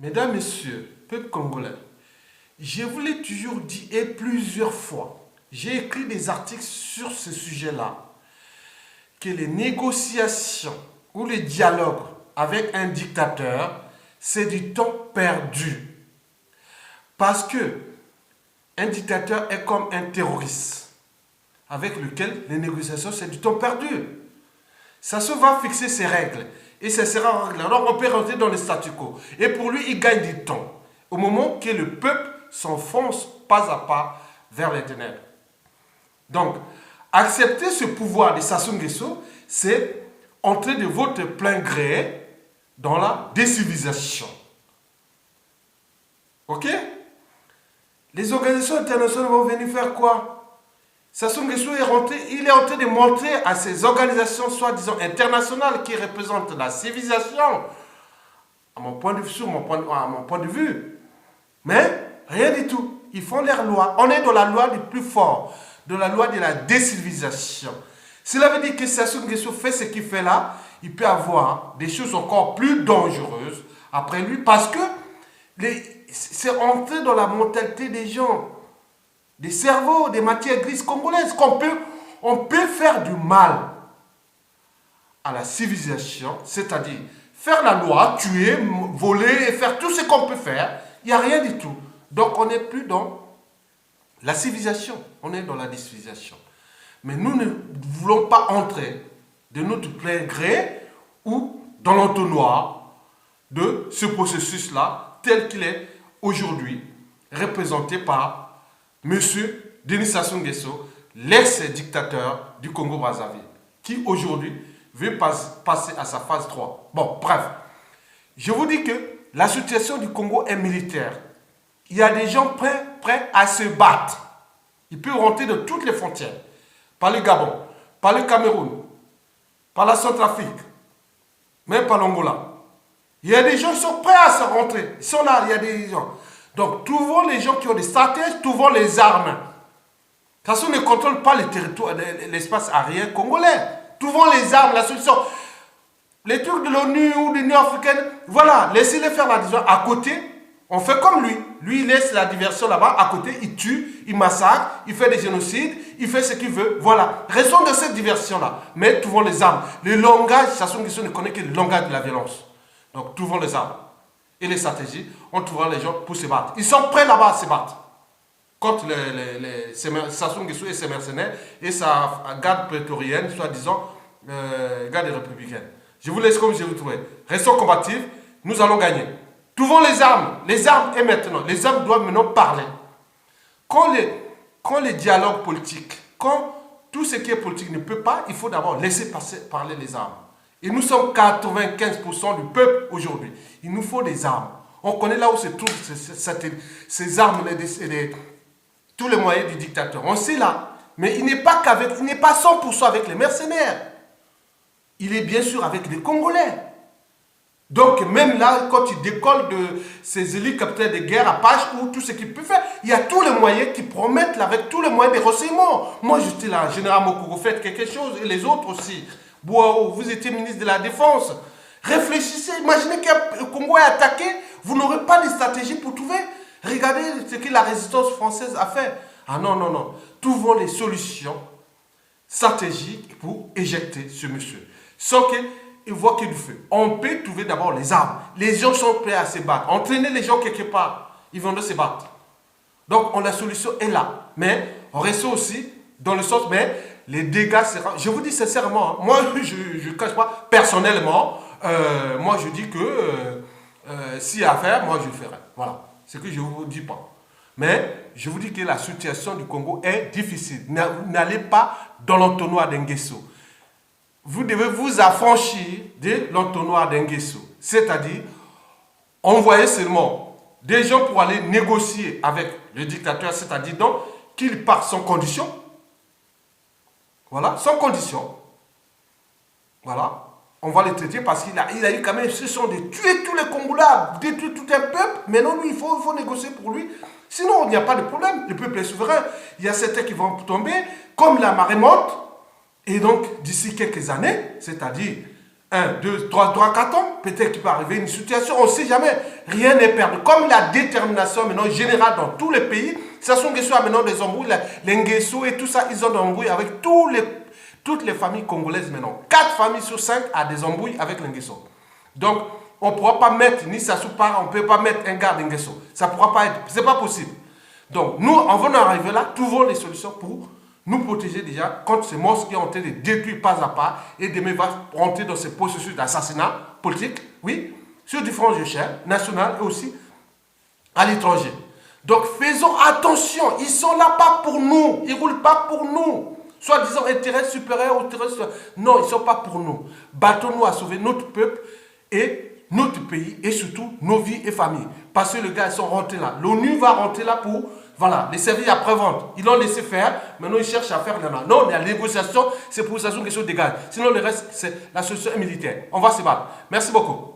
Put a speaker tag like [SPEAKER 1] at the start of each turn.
[SPEAKER 1] Mesdames, Messieurs, peuple congolais, je vous l'ai toujours dit et plusieurs fois, j'ai écrit des articles sur ce sujet-là, que les négociations ou les dialogues avec un dictateur, c'est du temps perdu. Parce que un dictateur est comme un terroriste, avec lequel les négociations, c'est du temps perdu. Ça se va fixer ses règles. Et ça sera règle. Alors on peut rentrer dans le statu quo. Et pour lui, il gagne du temps. Au moment que le peuple s'enfonce pas à pas vers les ténèbres. Donc, accepter ce pouvoir de Sassou Nguesso, c'est entrer de votre plein gré dans la décivilisation. Ok? Les organisations internationales vont venir faire quoi? Sassou Nguesso est rentré, il est en train de montrer à ces organisations soi-disant internationales qui représentent la civilisation, à mon point de vue, mais rien du tout. Ils font leur loi. On est dans la loi du plus fort, de la loi de la décivilisation. Cela veut dire que Sassou Nguesso fait ce qu'il fait là, il peut avoir des choses encore plus dangereuses après lui, parce que c'est entré dans la mentalité des gens, des cerveaux, des matières grises congolaises, on peut faire du mal à la civilisation, c'est-à-dire faire la loi, tuer, voler et faire tout ce qu'on peut faire. Il n'y a rien du tout. Donc on n'est plus dans la civilisation, on est dans la décivilisation. Mais nous ne voulons pas entrer de notre plein gré ou dans l'entonnoir de ce processus-là tel qu'il est aujourd'hui représenté par M. Denis Sassou Nguesso, l'ex-dictateur du Congo-Brazzaville, qui aujourd'hui veut passer à sa phase 3. Bon, bref, je vous dis que la situation du Congo est militaire. Il y a des gens prêts à se battre. Ils peuvent rentrer de toutes les frontières, par le Gabon, par le Cameroun, par la Centrafrique, même par l'Angola. Il y a des gens qui sont prêts à se rentrer. Ils sont là, il y a des gens. Donc, trouvons les gens qui ont des stratèges, trouvons les armes. De toute façon, on ne contrôle pas les territoires, l'espace aérien congolais. Trouvons les armes, la solution. Les trucs de l'ONU ou de l'Union africaine, voilà, laissez-les faire la diversion. À côté, on fait comme lui. Lui, il laisse la diversion là-bas. À côté, il tue, il massacre, il fait des génocides, il fait ce qu'il veut. Voilà. Restons de cette diversion-là. Mais trouvons les armes. Le langage, Sassou Nguesso ne connaît que le langage de la violence. Donc, trouvons les armes. Et les stratégies, on trouvera les gens pour se battre. Ils sont prêts là-bas à se battre contre Sassou Nguesso et ses mercenaires et sa garde prétorienne, soi-disant garde républicaine. Je vous laisse comme je vous trouvais. Restons combatifs, nous allons gagner. Trouvons les armes. Les armes est maintenant. Les armes doivent maintenant parler. Quand les dialogues politiques, quand tout ce qui est politique ne peut pas, il faut d'abord laisser parler les armes. Et nous sommes 95% du peuple aujourd'hui. Il nous faut des armes. On connaît là où se trouvent ces armes, tous les moyens du dictateur. On sait là. Mais il n'est pas 100% avec les mercenaires. Il est bien sûr avec les Congolais. Donc même là, quand il décolle de ces hélicoptères de guerre Apache ou tout ce qu'il peut faire, il y a tous les moyens qui promettent là, avec tous les moyens de renseignement. Moi j'étais là, général Mokoko, faites quelque chose, et les autres aussi. Bouao, vous étiez ministre de la Défense. Réfléchissez, imaginez que le Congo est attaqué, vous n'aurez pas de stratégie pour trouver. Regardez ce que la résistance française a fait. Ah non, non, non. Trouvons les solutions stratégiques pour éjecter ce monsieur. Sans qu'il voit qu'il fait. On peut trouver d'abord les armes. Les gens sont prêts à se battre. Entraîner les gens quelque part, ils vont se battre. Donc la solution est là. Mais on reste aussi dans le sens, mais les dégâts seront... Je vous dis sincèrement, moi je ne cache pas, personnellement, moi je dis que s'il y a à faire, moi je le ferai. Voilà, c'est ce que je ne vous dis pas. Mais je vous dis que la situation du Congo est difficile. N'allez pas dans l'entonnoir d'Nguesso. Vous devez vous affranchir de l'entonnoir d'Nguesso. C'est-à-dire, envoyer seulement des gens pour aller négocier avec le dictateur, c'est-à-dire donc qu'il part sans condition. Voilà, sans condition. Voilà. On va les traiter parce qu'il a eu quand même ce sont de tuer tous les Congolais, détruire tout un peuple. Maintenant, lui, il faut négocier pour lui. Sinon, il n'y a pas de problème. Le peuple est souverain. Il y a certains qui vont tomber, comme la marée monte. Et donc, d'ici quelques années, c'est-à-dire 1, 2, 3, 4 ans, peut-être qu'il peut arriver une situation, on ne sait jamais, rien n'est perdu. Comme la détermination maintenant générale dans tous les pays, ça sont des choses maintenant des embrouilles, les Nguesso et tout ça, ils ont des embrouilles avec toutes les familles congolaises maintenant. 4 familles sur 5 a des embrouilles avec les Nguesso. Donc, on ne pourra pas mettre ni Sassou Para, on ne peut pas mettre un garde Nguesso. Ça ne pourra pas être, c'est pas possible. Donc, nous, en venant arriver là, trouvons les solutions pour nous protéger déjà contre ces monstres qui ont été détruits pas à pas et demain va rentrer dans ces processus d'assassinat politique, oui, sur différentes échelles, nationales et aussi à l'étranger. Donc faisons attention, ils sont là pas pour nous, ils ne roulent pas pour nous. Soit disant intérêt supérieur ou intérêt supérieur. Non, ils ne sont pas pour nous. Battons-nous à sauver notre peuple et notre pays et surtout nos vies et familles. Parce que les gars, ils sont rentrés là. L'ONU va rentrer là pour... Voilà, les services après-vente, ils l'ont laissé faire, maintenant ils cherchent à faire là. Non, la négociation, c'est pour ça que les choses dégagent. Sinon, le reste, c'est la solution militaire. On va se battre. Merci beaucoup.